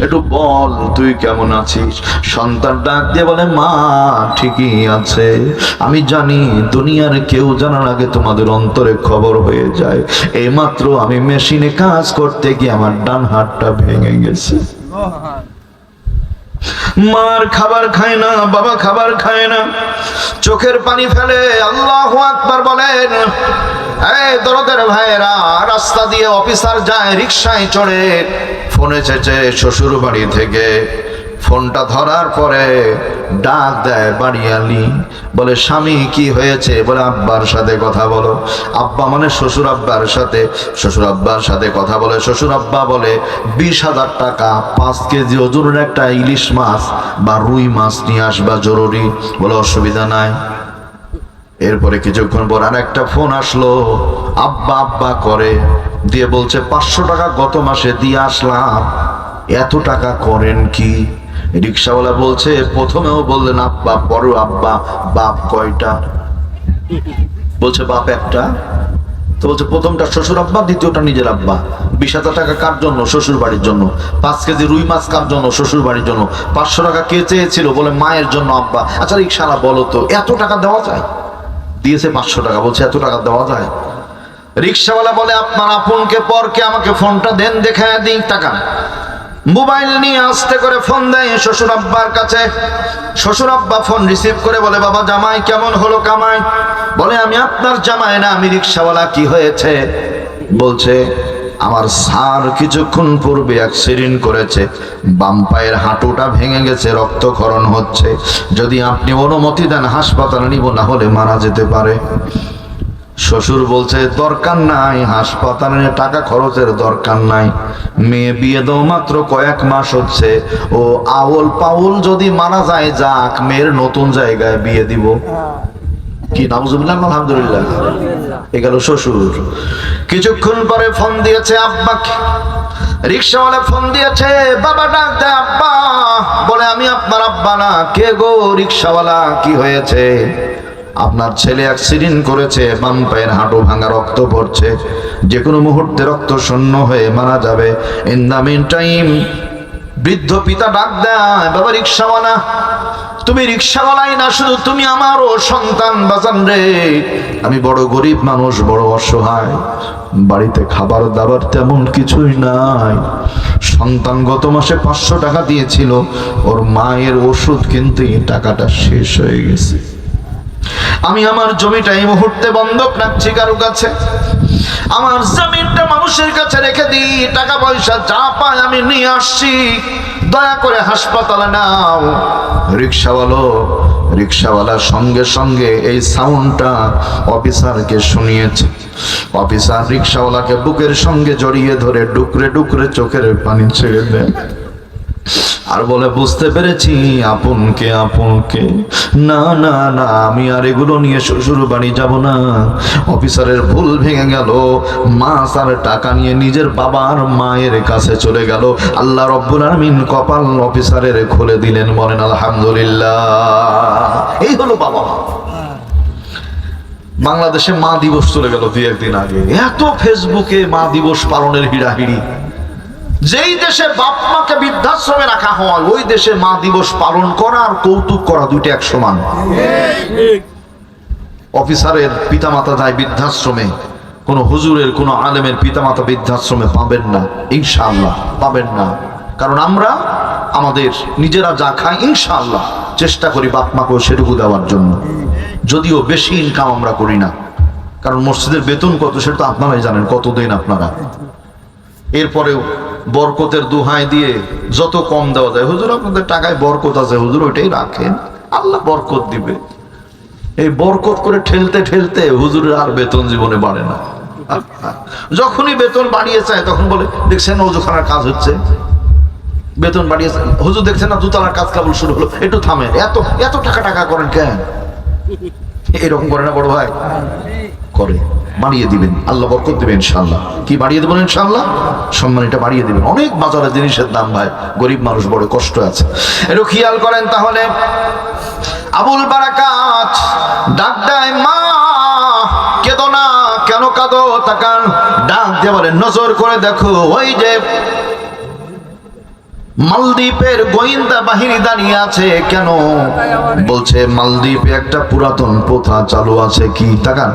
একটু বল তুই কেমন আছিস? সন্তান ডাক দিয়ে বলে, মা ঠিকই আছে, আমি জানি দুনিয়ার কেউ জানার আগে তোমাদের অন্তরে খবর হয়ে যায়। এইমাত্র আমি মেশিনে কাজ করতে গিয়ে আমার ডান হাতটা ভেঙে গেছে। মার খাবার খায় না, বাবা খাবার খায় না, চোখের পানি ফেলে আল্লাহু আকবার বলেন। এই দরদের ভাইয়েরা, রাস্তা দিয়ে অফিসার যায়, রিকশায় চড়ে, ফোন এসেছে শ্বশুর বাড়ি থেকে। ফোনটা ধরার পরে ডাক দেয় বাড়িয়ালি, বলে, স্বামী কি হয়েছে? বলে, আব্বার সাথে কথা বলো। আব্বা মানে শ্বশুর আব্বার সাথে, শ্বশুর আব্বার সাথে কথা বলে। শ্বশুর আব্বা বলে, 20,000 টাকা 5 কেজি ওজনের একটা ইলিশ মাছ বা রুই মাছ নিয়ে আসবা জরুরি। বলে, অসুবিধা নাই। এরপরে কিছুক্ষণ পর আর একটা ফোন আসলো, আব্বা আব্বা করে দিয়ে বলছে, 500 টাকা গত মাসে দিয়ে আসলাম, এত টাকা করেন কি? রিক্সাওয়ালা বলছে, প্রথমেও বললেন আব্বা, পরে আব্বা, বাপ কয়টা? বলছে, বাপ একটা। তো বলছে, প্রথমটা শ্বশুর আব্বা, দ্বিতীয়টা নিজের আব্বা। 20,000 টাকা কার জন্য? শ্বশুর বাড়ির জন্য। 5 কেজি রুই মাছ কার জন্য? শ্বশুর বাড়ির জন্য। 500 টাকা কে চেয়েছিল? বলে, মায়ের জন্য আব্বা। আচ্ছা রিক্সাওয়ালা বলো তো, এত টাকা দেওয়া যায়? দিয়েছে 500 টাকা, বলছে এত টাকা দেওয়া যায়? রিকশাওয়ালা বলে আপনার আপনকে পরকে আমাকে ফোনটা দেন, দেখায় দিই। টাকা মোবাইল নিয়ে আস্তে করে ফোন দেয় শ্বশুর আব্বার কাছে। শ্বশুর আব্বা ফোন রিসিভ করে বলে বাবা জামাই কেমন হলো কামাই? বলে আমি আপনার জামাই না, আমি রিকশাওয়ালা। কি হয়েছে? বলছে আমার স্যার কিছুক্ষণ পূর্বে অ্যাক্সিডেন্ট করেছে, বাম পায়ের হাঁটুটা ভেঙে গেছে, রক্তক্ষরণ হচ্ছে, যদি আপনি অনুমতি দেন হাসপাতালে নিব, না হলে মারা যেতে পারে। শ্বশুর বলছে দরকার নাই, হাসপাতালে টাকা খরচের দরকার নাই, মেয়ে বিয়ে দাও মাত্র কয়েক মাস হচ্ছে, ও আউল পাউল যদি মারা যায় যাক, মেয়ের নতুন জায়গায় বিয়ে দিব। কি নাউজুবিল্লাহ, আলহামদুলিল্লাহ। এ গেল শ্বশুর। কিছুক্ষণ পরে ফোন দিয়েছে আব্বাকে, রিকশাওয়ালা ফোন দিয়েছে, বাবা ডাক দেয় আব্বা। বলে আমি আপনার আব্বা না। কে গো? রিকশাওয়ালা। কি হয়েছে? আপনার ছেলে অ্যাক্সিডেন্ট করেছে, বাম পায়ের হাঁটু ভাঙা, রক্ত পড়ছে, যে কোনো মুহূর্তে রক্ত শূন্য হয়ে মারা যাবে। ইন দ্য মিন টাইম বৃদ্ধ পিতা ডাক দেয়, বাবা রিকশাওয়ালা, তুমি রিকশাওয়ালাই না, শুধু তুমি আমারও সন্তান বাজান রে। আমি বড় গরিব মানুষ, বড় অসহায়, বাড়িতে খাবার দাবার তেমন কিছুই নাই। সন্তান গত মাসে 500 টাকা দিয়েছিল, ওর মায়ের ওষুধ কিনতে টাকাটা শেষ হয়ে গেছে। আমি আমার জমিটা এই মুহূর্তে বন্ধক রাখছি কারো কাছে, আমার জমিটা মানুষের কাছে রেখে দিই, টাকা পয়সা যা পাই আমি নিয়ে আসছি, দয়া করে হাসপাতালে নাও। রিকশাওয়ালা সঙ্গে সঙ্গে এই সাউন্ডটা অফিসারকে শুনিয়েছে। অফিসার রিকশাওয়ালাকে বুকের সঙ্গে জড়িয়ে ধরে ডুকরে ডুকরে চোখের পানি ছেড়ে দেয়, আর বলে বুঝতে পেরেছি আপনকে আপনকে। না না না, আমি আর এগুলো নিয়ে শ্বশুর বাড়ি যাব না। অফিসারের ভুল ভেঙে গেল, মাছ আর টাকা নিয়ে নিজের বাবার মায়ের কাছে চলে গেল। আল্লাহ রব্বুল আমিন কপাল অফিসারের খুলে দিলেন, বলেন আলহামদুলিল্লাহ। এই হলো বাবা মা। বাংলাদেশে মা দিবস চলে গেল 2-1 দিন আগে, এত ফেসবুকে মা দিবস পালনের হিড়াহিড়ি। যেই দেশে বাপ মাকে বৃদ্ধাশ্রমে রাখা হয়, ওই দেশে মা দিবস পালন করা আর কৌতুক করা দুইটা এক সমান। অফিসারের পিতামাতা যায় বৃদ্ধাশ্রমে, কোন হুজুরের কোন আলেমের পিতামাতা বৃদ্ধাশ্রমে পাবেন না, ইনশাআল্লাহ পাবেন না। কারণ আমরা আমাদের নিজেরা যা খাই ইনশাআল্লাহ চেষ্টা করি বাপ মাকেও সেটুকু দেওয়ার জন্য, যদিও বেশি ইনকাম আমরা করি না। কারণ মসজিদের বেতন কত সেটা তো আপনারাই জানেন, কত দেন আপনারা। এরপরেও বরকতের দোহাই দিয়ে যত কম দেওয়া যায়, হুজুর আপনাদের টাকায় বরকত আছে, হুজুর ওইটাই রাখেন, আল্লাহ বরকত দিবে। এই বরকত করে ঠেলতে ঠেলতে হুজুরের আর বেতন জীবনে বাড়ে না। যখনই বেতন বাড়িয়ে চায় তখন বলে দেখছেন ওজুখানার কাজ হচ্ছে, বেতন বাড়িয়েছে। হুজুর দেখছেন না দুতলার কাজ কেবল শুরু হলো, একটু থামেন, এত এত টাকা করেন কেন? এরকম করে না বড় ভাই? করে, বাড়িয়ে দিবেন, আল্লাহ বরকত দিবেন ইনশাআল্লাহ। কি বাড়িয়ে দেবেন ইনশাআল্লাহ? সম্মানটা বাড়িয়ে দিবেন। অনেক বাজারে জিনিসের দাম ভাই, গরিব মানুষ বড় কষ্ট আছে, একটু খেয়াল করেন। তাহলে আবুল বারাকাত ডাক দেয়, মা কেঁদো না, কেন কাঁদো? তাকান, ডাক দিয়ে বলে নজর করে দেখো, ওই যে মালদ্বীপের গোয়েন্দা বাহিনী দাঁড়িয়ে আছে। কেন? বলছে মালদ্বীপে একটা পুরাতন প্রথা চালু আছে। কি? তাকান,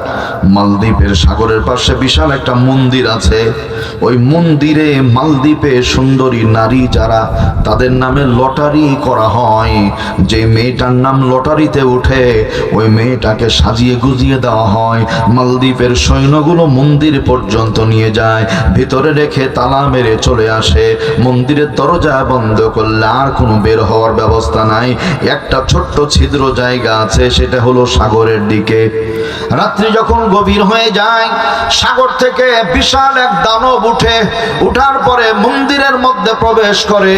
মালদ্বীপের সাগরের পাশে বিশাল একটা মন্দির আছে। ওই মন্দিরে মালদ্বীপে সুন্দরী নারী যারা, তাদের নামে লটারি করা হয়। যে মেয়েটার নাম লটারিতে উঠে, ওই মেয়েটাকে সাজিয়ে গুজিয়ে দেওয়া হয়। মালদ্বীপের সৈন্যগুলো মন্দির পর্যন্ত নিয়ে যায়, ভিতরে রেখে তালা মেরে চলে আসে। মন্দিরের দরজা বন্ধ করলে আর কোনো বের হওয়ার ব্যবস্থা নাই। একটা ছোট্ট ছিদ্র জায়গা আছে, সেটা হলো সাগরের দিকে। রাত্রি যখন গভীর হয়ে যায়, সাগর থেকে বিশাল এক দানব উঠার পরে মন্দিরের মধ্যে প্রবেশ করে।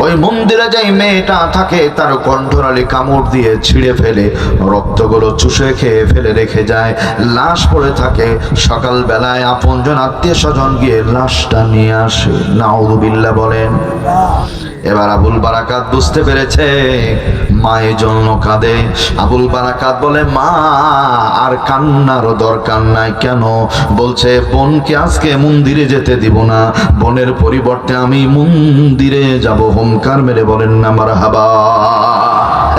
ওই মন্দিরে যেই মেয়েটা থাকে তার কণ্ঠনালী কামড় দিয়ে ছিঁড়ে ফেলে, রক্তগুলো চুষে খেয়ে ফেলে রেখে যায়, লাশ পড়ে থাকে। সকাল বেলায় আপনজন আত্মীয় স্বজন গিয়ে লাশটা নিয়ে আসে। নাউযুবিল্লাহ বলেন। এবার আবুল বারাকাত বুঝতে পেরেছে মায়ের জন্য কাঁদে। আবুল বারাকাত বলে, মা আর কান্নারও দরকার নাই। কেন? বলছে বোনকে আজকে মন্দিরে যেতে দিব না, বোনের পরিবর্তে আমি মন্দিরে যাব। হুঙ্কার মেরে বলেন না মারহাবা।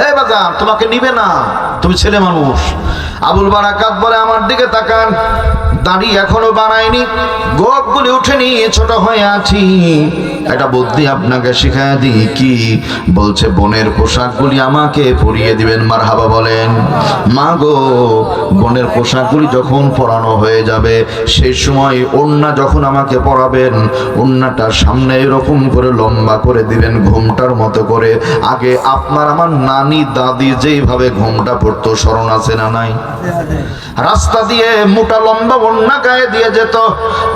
এই বাজার তোমাকে নিবে না, তুমি ছেলে মানুষ। আবুল বারাকাত বলে, আমার দিকে তাকান, দাড়ি এখনো বানায়নি, গোপগুলি উঠেনি, ছোট হয়ে আছি। একটা বুদ্ধি আপনাকে শিখায় দিই। কি বলছে? বোনের পোশাকগুলি আমাকে পরিয়ে দিবেন। মারহাবা বলেন। মা গো, বোনের পোশাকগুলি যখন পরানো হয়ে যাবে, সেই সময় ওড়না যখন আমাকে পরাবেন, ওড়নাটা সামনে এরকম করে লম্বা করে দিবেন, ঘুমটার মতো করে। আগে আপনার আমার নানি দাদি যেইভাবে ঘুমটা পড়তো, স্মরণ আছে না নাই? রাস্তা দিয়ে মোটা লম্বা ওড়না গায়ে দিয়ে যেত,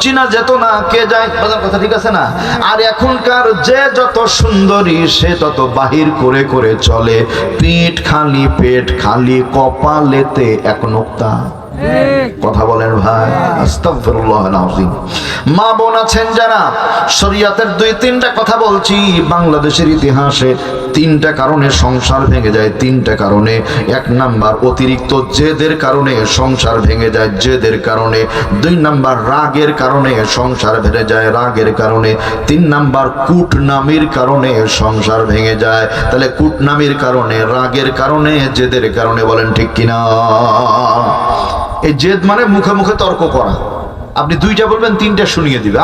চিনা যেত না কে যায়। কথা ঠিক আছে না? আর এখনকার যে যত সুন্দরী, সে তত বাহির করে করে চলে, পিঠ খালি, পেট খালি, কপালেতে এক নোক্তা। কথা বলেন ভাই, আস্তাগফিরুল্লাহ আল-আযীম। মা বোন আছেন যারা, শরীয়তের 2-3টা কথা বলছি। বাংলাদেশের ইতিহাসে 3টা কারণে সংসার ভেঙে যায়, 3টা কারণে। 1 নাম্বার অতিরিক্ত জেদের কারণে সংসার ভেঙে যায়, জেদের কারণে। 2 নাম্বার রাগের কারণে সংসার ভেঙে যায়, রাগের কারণে। 3 নাম্বার কূটনামির কারণে সংসার ভেঙে যায়। তাহলে কূটনামির কারণে, রাগের কারণে, জেদের কারণে, বলেন ঠিক কিনা? এই জেদ মানে মুখে মুখে তর্ক করা। আপনি 2টা বলবেন, 3টা শুনিয়ে দিবে।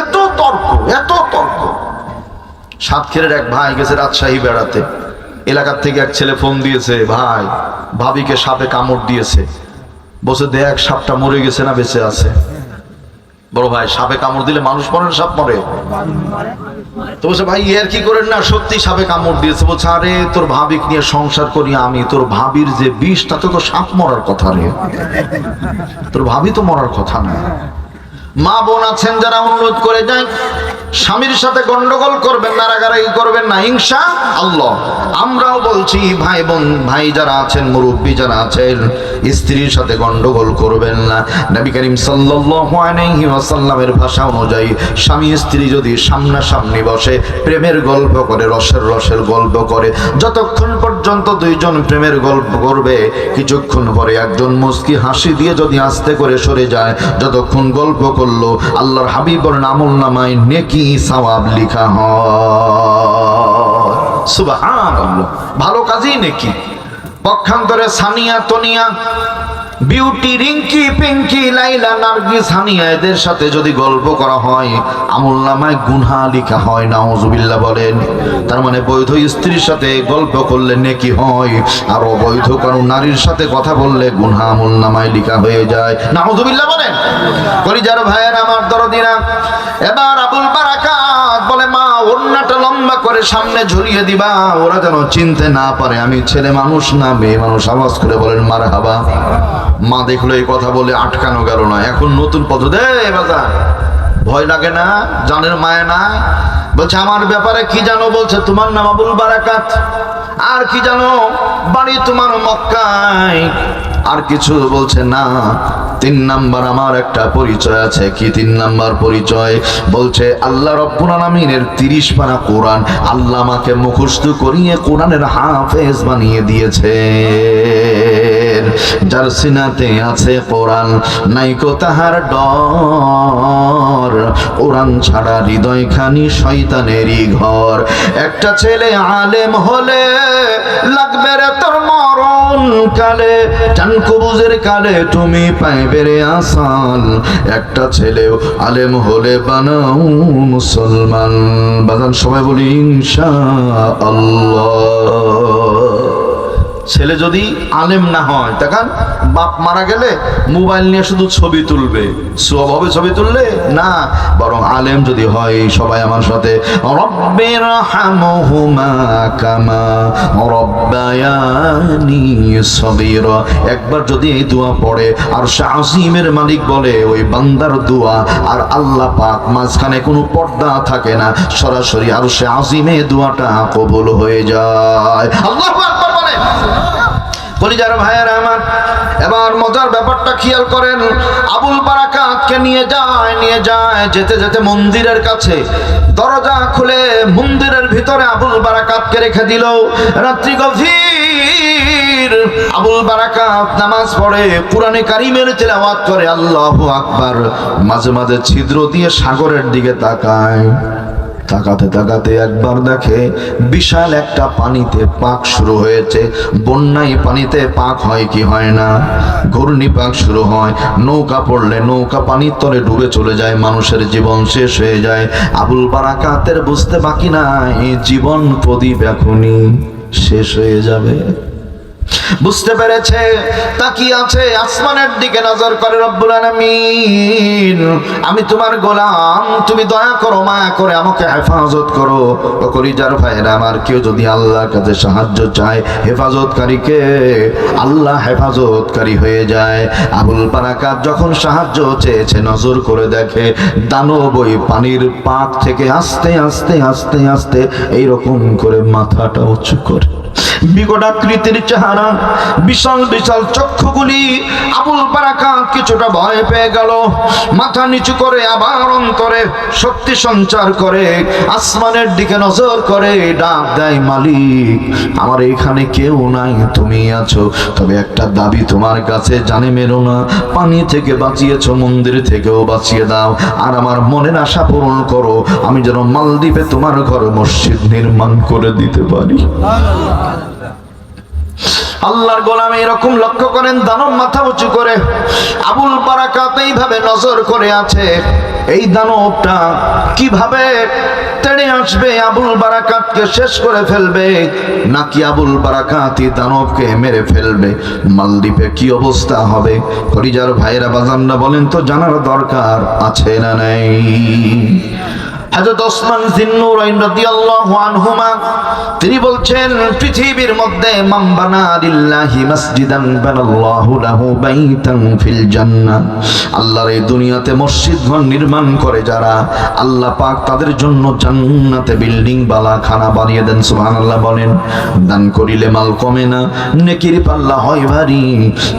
এত তর্ক, এত তর্ক। সাতক্ষীরার এক ভাই গেছে রাজশাহী বেড়াতে। এলাকার থেকে এক ছেলে ফোন দিয়েছে, ভাই ভাবিকে সাপে কামড় দিয়েছে। বসে দেখ সাপটা মরে গেছে না বেঁচে আছে। বড় ভাই, সাপে কামড় দিলে মানুষ মরে না সাপ মরে? তো বলছে, ভাই এর কি করেন না, সত্যি সাপে কামড় দিয়েছে। বলছে, আরে তোর ভাবিক নিয়ে সংসার করি আমি, তোর ভাবির যে বিষ তাতে তো সাপ মরার কথা রে, তোর ভাবি তো মরার কথা না। মা বোন আছেন যারা, অনুরোধ করে যায়, স্বামীর সাথে গন্ডগোল করবেন না, রাগারাগি করবেন না, ইনশা আল্লাহ। আমরাও বলছি, ভাই বোন, ভাই যারা আছেন, মুরব্বী যারা আছেন, স্ত্রীর সাথে গন্ডগোল করবেন না। নবী করিম সাল্লাল্লাহু আলাইহি ওয়াসাল্লামের ভাষা অনুযায়ী, স্বামী স্ত্রী যদি সামনাসামনি বসে প্রেমের গল্প করে, রসের গল্প করে, যতক্ষণ পর্যন্ত 2জন প্রেমের গল্প করবে, কিছুক্ষণ পরে একজন মুস্কি হাসি দিয়ে যদি আস্তে করে সরে যায়, যতক্ষণ গল্প করলো, আল্লাহর হাবিব বলেন আমলনামায় নেকি সওয়াব লেখা হয়। সুবহানাল্লাহ, ভালো কাজই নেকি। পক্ষান্তরে সানিয়া, তনিয়া, বিউটি, রিঙ্কি, পিঙ্কি, লাইলা, নার্গিস, হানিয়া, এদের সাথে যদি গল্প করা হয়, আমলনামায় গুনাহ লেখা হয়। নাউজুবিল্লাহ বলেন। তার মানে বৈধ স্ত্রীর সাথে গল্প করলে নেকি হয়, আর অবৈধ কোনো নারীর সাথে কথা বললে গুনাহ আমলনামায় লেখা হয়ে যায়। নাউজুবিল্লাহ বলেন। কলিজার ভাইয়ের আমার দরদিরা, এবার আবুল বারাকাত বলে, মা ওড়নাটা লম্বা করে সামনে ঝুলিয়ে দিবা, ওরা যেন চিনতে না পারে আমি ছেলে মানুষ না মেয়ে মানুষ। আওয়াজ করে বলেন মারহাবা। মা দেখলো এই কথা বলে আটকানো গেল না, এখন নতুন পদ্ধতি। বাজার ভয় লাগে না, জানের মায়া না? বলছে, আমার ব্যাপারে কি জানো? বলছে, তোমার নাম আবুল বারাকাত। আর কি জানো? বাড়ি তোমার মক্কায়। আর কিছু? বলছে, না। 3 নাম্বার আমার একটা পরিচয় আছে। কি 3 নাম্বার পরিচয়? বলছে, আল্লাহ রব্বুল আলামিনের 30 পারা কোরআন আল্লাহ আমাকে মুখস্থ করিয়ে কোরআনের হাফেজ বানিয়ে দিয়েছে। যার সিনাতে আছে কোরআন, নাইকো তাহার ডর, কোরআন ছাড়া হৃদয়খানি শয়তানেরই ঘর। একটা ছেলে আলেম হলে লাগবে রে তোর মরণ কালে, চান কবুজের কালে তুমি পাইবে রে আসাল। একটা ছেলেও আলেম হলে বানাও মুসলমান। বাজান সবাই বলি ইনশাআল্লাহ। ছেলে যদি আলেম না হয়, তখন বাপ মারা গেলে মোবাইল নিয়ে শুধু ছবি তুলবে, সওয়াব হবে ছবি তুললে না। বরং আলেম যদি হয়, সবাই আমার সাথে, রব্বির হামহুমা কামা রব্বায়ানি সগীরা। একবার যদি এই দোয়া পড়ে, আর আজিমের মালিক বলে ওই বান্দার দোয়া আর আল্লাহ পাক মাঝখানে কোনো পর্দা থাকে না, সরাসরি আরশে আজিমে দোয়াটা কবুল হয়ে যায়। আল্লাহু আকবার বলে। কলিজার ভাইয়েরা আমার, এবার মজার ব্যাপারটা খেয়াল করেন। আবুল বারাকাতকে নিয়ে যায়, যেতে যেতে মন্দিরের কাছে দরজা খুলে মন্দিরের ভিতরে আবুল বারাকাতকে রেখে দিল। রাত্রি গভীর, আবুল বারাকাত নামাজ পড়ে, কুরআনে কারীমের তিলাওয়াত করে, আল্লাহু আকবার। মাঝে মাঝে ছিদ্র দিয়ে সাগরের দিকে তাকায়। তাকাতে তাকাতে একবার দেখে বিশাল একটা পানিতে পাক শুরু হয়েছে। বন্যায় পানিতে পাক হয় কি হয় না? ঘূর্ণিপাক শুরু হয়, নৌকা পড়লে নৌকা পানির তলে ডুবে চলে যায়, মানুষের জীবন শেষ হয়ে যায়। আবুল বারাকাতের বুঝতে বাকি নাই জীবন প্রদীপ এখনই শেষ হয়ে যাবে। বুঝতে পেরেছে, তাকিয়ে আছে আসমানের দিকে নজর করে, রব্বুল আলামিন আমি তোমার গোলাম, তুমি দয়া করো, মায়া করে আমাকে হেফাজত করো। ও কলিজার ভাইরা আমার, কেউ যদি আল্লাহর কাছে সাহায্য চায়, হেফাজতকারীকে আল্লাহ হেফাজতকারী হয়ে যায়। আবুল বারাকাত যখন সাহায্য চেয়েছে, নজর করে দেখে দানব ওই পানির পাক থেকে আস্তে আস্তে আস্তে আস্তে এইরকম করে মাথাটা উঁচু করে, বিকট আকৃতির চেহারা, বিশাল বিশাল চক্ষুগুলি। আবুল বারাকাত কিছুটা ভয় পেয়ে গেল, মাথা নিচু করে আবার অন্তরে শক্তি সঞ্চার করে আসমানের দিকে নজর করে ডাক দেয়, মালিক আমার এখানে কেউ নাই, তুমি আছো। তবে একটা দাবি তোমার কাছে, জানে মেরো না, পানি থেকে বাঁচিয়েছো, মন্দির থেকেও বাঁচিয়ে দাও, আর আমার মনের আশা পূরণ করো, আমি যেন মালদ্বীপে তোমার ঘর মসজিদ নির্মাণ করে দিতে পারি। আল্লাহর গোলাম এরকম লক্ষ্য করেন, দানব মাথা উঁচু করে আবুল বারাকাত এইভাবে নজর করে আছে। এই দানবটা কিভাবে তেড়ে আসবে, আবুল বারাকাতকে শেষ করে ফেলবে, নাকি আবুল বারাকাতই দানবকে মেরে ফেলবে? মালদ্বীপে কি অবস্থা হবে? কলিজার ভাইরা বাজানরা বলেন তো, জানার দরকার আছে না নাই? হযরত ওসমান যিন্নুরাইন রাদিয়াল্লাহু আনহুমা তিনি বলছেন, পৃথিবীর মধ্যে মান বানা লিল্লাহি মাসজিদান বানাল্লাহু লাহু বাইতান ফিল জান্নাহ, আল্লাহর এই দুনিয়াতে মসজিদ ঘর নির্মাণ করে যারা, আল্লাহ পাক তাদের জন্য জান্নাতে বিল্ডিং বালা খানা বানিয়ে দেন। সুবহানাল্লাহ বলেন। দান করিলে মাল কমে না, নেকির পাল্লা হয় ভারী।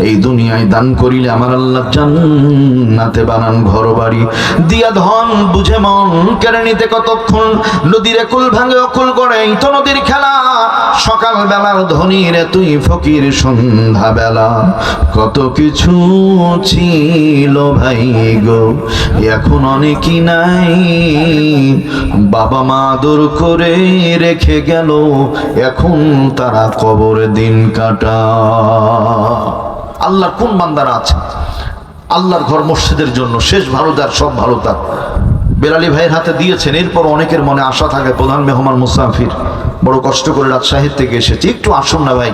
এই দুনিয়ায় দান করিলে আমার আল্লাহ জান্নাতে বানান ঘর বাড়ি। দিয়া ধন বুঝে মন কেড়ে নিতে কতক্ষণ, নদীর কুল ভাঙে অকুল গড়ে তো নদীর খেলা। সকাল বেলার ধনী রে তুই ফকির, সন্ধ্যা বেলা কত কিছু ছিল ভাই গো, এখন অনেকই নাই। বাবা মা আদর করে রেখে গেল, এখন তারা কবরে দিন কাটা। আল্লাহর কোন বান্দারা আছে আল্লাহর ঘর মসজিদের জন্য শেষ ভালো তার, সব ভালো তার। বেলালি ভাইয়ের হাতে দিয়েছেন, এরপর অনেকের মনে আশা থাকে, প্রধান মেহমান মুসাফির, বড় কষ্ট করে রাজশাহী থেকে এসেছি, একটু আসুন না ভাই,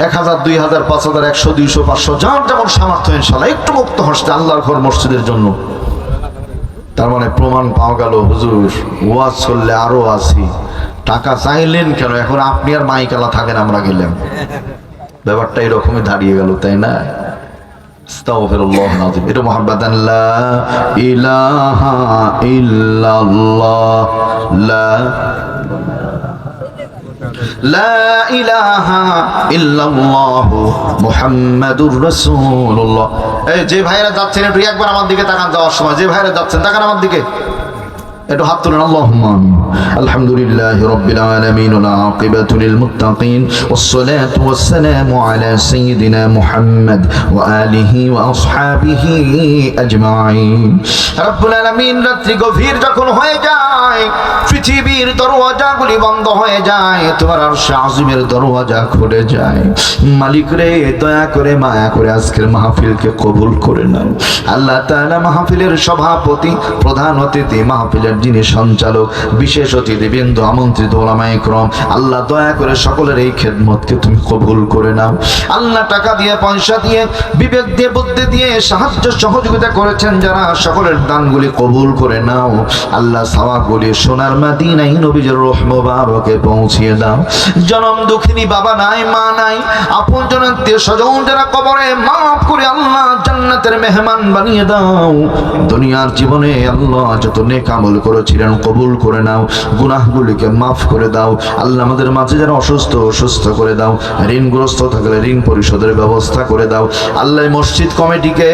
1000, 2000, 5000, 100, 200, 500 যার যেমন সামর্থ্য, ইনশাআল্লাহ একটু মুক্ত হস্তে আল্লাহর ঘর মসজিদের জন্য। তার মানে প্রমাণ পাওয়া গেল, হুজুর ওয়াজ করলে আরো আসি, টাকা চাইলেন কেন? এখন আপনি আর মাইকালা থাকেন, আমরা গেলাম, ব্যাপারটা এরকমই দাঁড়িয়ে গেল, তাই না? আস্তাগফিরুল্লাহ আযীম। এটা মুহাব্বাতান লা ইলাহা ইল্লাল্লাহ, লা ইলাহা ইল্লাল্লাহ মুহাম্মাদুর রাসূলুল্লাহ। এই যে ভাইরা যাচ্ছেন একটু একবার আমার দিকে তাকান, যাওয়ার সময় যে ভাইরা যাচ্ছেন তাকান আমার দিকে, একটু হাত তুলেন। আল্লাহুম্মা আলহামদুলিল্লাহি রাব্বিল আলামিন ওয়া আকিবাতু লিল মুত্তাকিন ওয়াসসালাতু ওয়াসসালামু আলা সাইয়্যিদিনা মুহাম্মদ ওয়া আলিহি ওয়া আসহাবিহি আজমাইন। রব্বুল আলামিন রাত্রি গভীর যখন হয়ে যায়, পৃথিবীর দরওয়াজাগুলি বন্ধ হয়ে যায়, তোমার আরশে আজিমের দরওয়াজা খুলে যায়। মালিক রে, দয়া করে মায়া করে আজকের মাহফিলকে কবুল করে নাও। আল্লাহ তাআলা মাহফিলের সভাপতি, প্রধান অতিথি, মাহফিলের যিনি সঞ্চালক, বিশেষ অতিথিবৃন্দ, আমন্ত্রিত ওলামায়ে কেরাম, আল্লাহ দয়া করে সকলের এই খেদমতকে তুমি কবুল করে নাও। আল্লাহ টাকা দিয়ে, পয়সা দিয়ে, বিবেক দিয়ে, বুদ্ধি দিয়ে সাহায্য সহযোগিতা করেছেন যারা, সকলের দানগুলি কবুল করে নাও। আল্লাহ সওয়াবগুলি সোনার মদিনায় নবীজির রূহ মুবারকে পৌঁছিয়ে দাও। জনম দুঃখিনী বাবা নাই, মা নাই, আপনজন আত্মীয় স্বজন যারা কবরে, মাফ করে আল্লাহ জান্নাতের মেহমান বানিয়ে দাও। দুনিয়ার জীবনে আল্লাহ যত নেক আমল করেছিলেন কবুল করে নাও, গুনাহগুলিকে মাফ করে দাও। আল্লাহ আমাদের মাঝে যারা অসুস্থ, সুস্থ করে দাও, ঋণগ্রস্ত থাকলে ঋণ পরিশোধের ব্যবস্থা করে দাও। আল্লাহ মসজিদ কমিটিকে,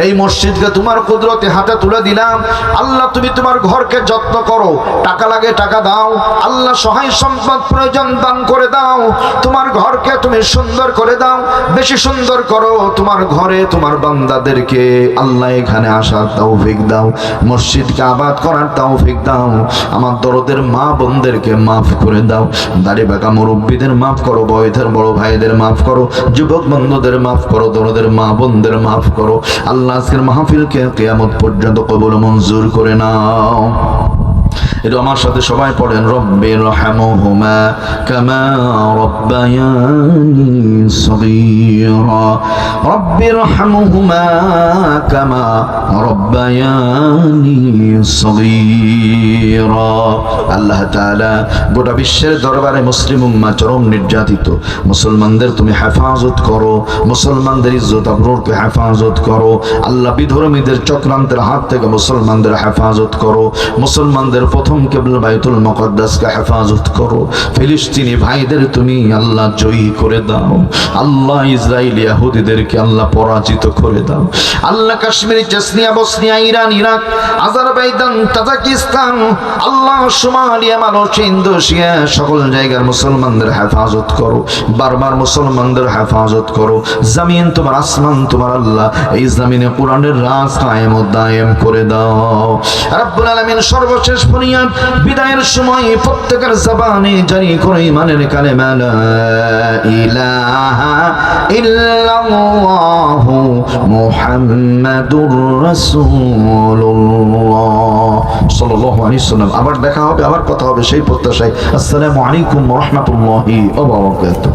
এই মসজিদকে তোমার কুদরতে হাতে তুলে দিলাম। আল্লাহ তুমি তোমার ঘরকে যত্ন করো, টাকা লাগে টাকা দাও, আল্লাহ সহায় সম্পদ প্রয়োজন দান করে দাও। তোমার ঘরকে তুমি সুন্দর করে দাও, বেশি সুন্দর করো। তোমার ঘরে তোমার বান্দাদেরকে আমাদেরকে আল্লাহ এখানে আসার তৌফিক দাও, মসজিদকে আবাদ করার তৌফিক দাও। আমার দরদের মা বোনদেরকে মাফ করে দাও, দাড়ি বাঁকা মুরব্বীদের মাফ করো, বয়সের বড় ভাইদের মাফ করো, যুবক বন্ধুদের মাফ করো, দরদের মা বোনদের মাফ করো। আল্লাহ আজকের মাহফিলকে কিয়ামত পর্যন্ত কবুল মঞ্জুর করে নাও। এটা আমার সাথে সবাই পড়েন, রব্বির রহমহুমা কামা রব্বায়ানি সগীরা, রব্বির রহমহুমা কামা রব্বায়ানি সগীরা। আল্লাহ তাআলা গোটা বিশ্বের দরবারে মুসলিম উম্মাহ চরম নির্যাতিত, মুসলমানদের তুমি হেফাজত করো, মুসলমানদের ইজ্জত আবরুরকে হেফাজত করো। আল্লাহ বিধর্মীদের চক্রান্তের হাত থেকে মুসলমানদের হেফাজত করো, মুসলমানদের প্রথম কিবলা বাইতুল মুকদ্দাসকে হেফাজত করো। ফিলিস্তিনি ভাইদের তুমি আল্লাহ জয়ী করে দাও, আল্লাহ ইসরায়েল ইহুদিদেরকে আল্লাহ পরাজিত করে দাও। আল্লাহ Kashmir, Chechnya, Bosnia, Iran, Iraq, Azerbaijan, Tajikistan, আল্লাহ সোমালিয়া, মালয়েশিয়া, ইন্দোনেশিয়া, সকল জায়গার মুসলমানদের হেফাজত করো, বারবার মুসলমানদের হেফাজত করো। জমিন তোমার, আসমান তোমার, আল্লাহ এই জমিনে কোরআনের রাজ কায়েম ও দায়েম করে দাও। রব্বুল আলামিন সর্বশেষ ফরিয়াদ বিদায়ের সময় প্রত্যেকের জবানে জারি করে ইমানের কালেমা লা ইলাহা ইল্লাল্লাহু মুহাম্মাদুর রাসূলুল্লাহ সাল্লাল্লাহু আলাইহি ওয়াসাল্লাম। আবার দেখা হবে, আবার কথা হবে সেই প্রত্যাশায়। আসসালামু আলাইকুম ওয়া রাহমাতুল্লাহি ওয়া বারাকাতুহু।